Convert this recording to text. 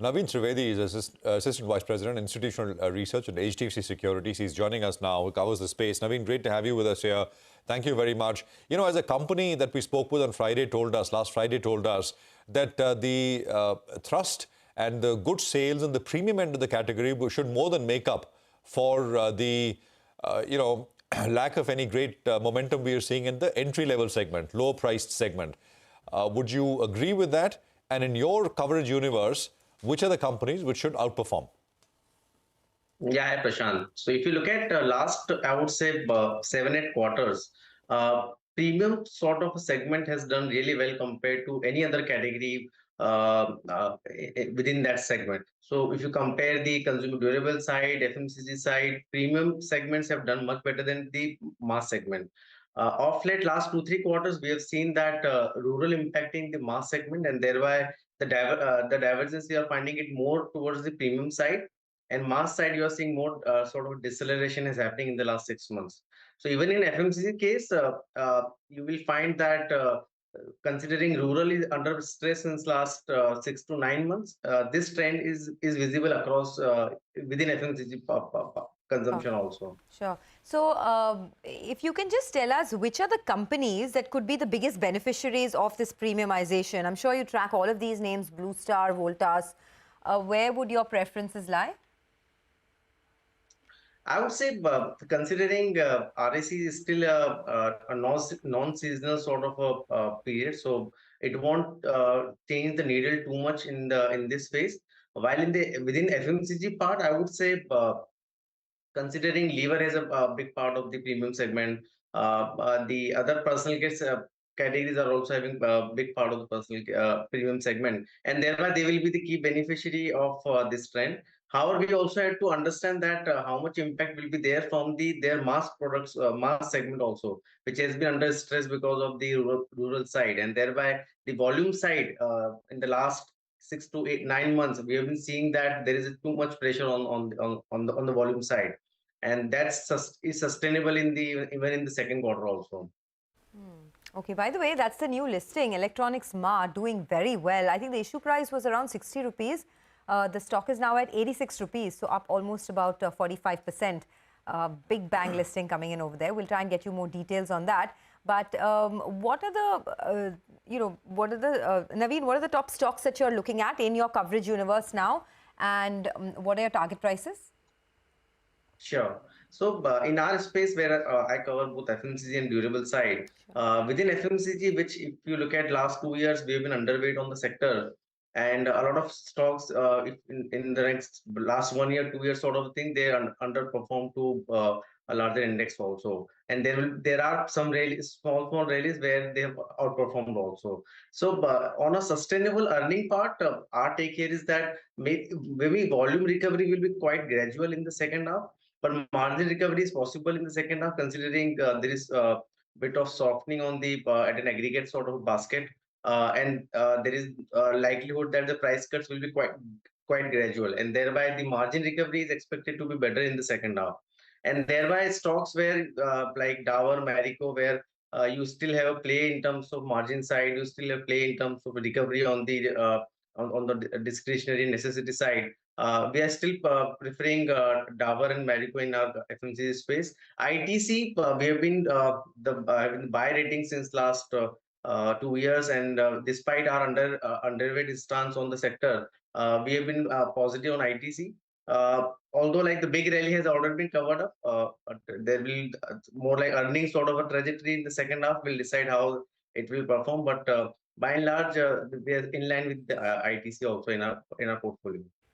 Naveen Trivedi is Assistant Vice President, Institutional Research at HDFC Securities. He's joining us now, who covers the space. Naveen, great to have you with us here. Thank you very much. You know, as a company that we spoke with on Friday last Friday told us that the thrust and the good sales in the premium end of the category should more than make up for lack of any great momentum we are seeing in the entry-level segment, low-priced segment. Would you agree with that? And in your coverage universe, which are the companies which should outperform? Yeah, hi, Prashant. So if you look at last, I would say 7, 8 quarters, premium sort of a segment has done really well compared to any other category within that segment. So if you compare the consumer durable side, FMCG side, premium segments have done much better than the mass segment. Of late, last 2, 3 quarters, we have seen that rural impacting the mass segment, and thereby the divergence we are finding it more towards the premium side, and mass side you are seeing more sort of deceleration is happening in the last 6 months. So even in FMCG case, you will find that considering rural is under stress since last 6 to 9 months, this trend is visible across within FMCG consumption Okay. also. Sure. So, if you can just tell us which are the companies that could be the biggest beneficiaries of this premiumization? I'm sure you track all of these names, Blue Star, Voltas. Where would your preferences lie? I would say, considering RAC is still a non-seasonal sort of a period, so it won't change the needle too much in this phase. While within FMCG part, I would say, considering lever as a big part of the premium segment, the other personal care categories are also having a big part of the personal premium segment, and thereby they will be the key beneficiary of this trend. However, we also have to understand that how much impact will be there from their mass products, mass segment also, which has been under stress because of the rural side, and thereby the volume side in the last 6 to 8, 9 months, we have been seeing that there is too much pressure on the volume side, and is sustainable in the even in the second quarter also. Okay, by the way, that's the new listing, Electronics Mart, doing very well. I think the issue price was around 60 rupees. The stock is now at 86 rupees, so up almost about 45%. Big bang listing coming in over there. We'll try and get you more details on that. But what are the, Naveen, what are the top stocks that you're looking at in your coverage universe now? And what are your target prices? Sure. So in our space where I cover both FMCG and durable side, within FMCG, which if you look at last 2 years, we have been underweight on the sector, and a lot of stocks if in the next last 1 year, 2 years sort of thing, they underperform to a larger index also, and there are some rallies, small rallies where they have outperformed also. So on a sustainable earning part, our take here is that maybe volume recovery will be quite gradual in the second half, but margin recovery is possible in the second half, considering there is a bit of softening on the at an aggregate sort of basket, and there is likelihood that the price cuts will be quite gradual, and thereby the margin recovery is expected to be better in the second half. And thereby stocks where like Dower, Marico, where you still have a play in terms of margin side, you still have play in terms of recovery on the on the discretionary necessity side. We are still preferring Dabur and Marico in our FMCG space. ITC, we have been the buy rating since last 2 years, and despite our underweight stance on the sector, we have been positive on ITC. Although like the big rally has already been covered up, but there will more like earnings sort of a trajectory in the second half will decide how it will perform. But by and large, we are in line with the ITC also in our portfolio.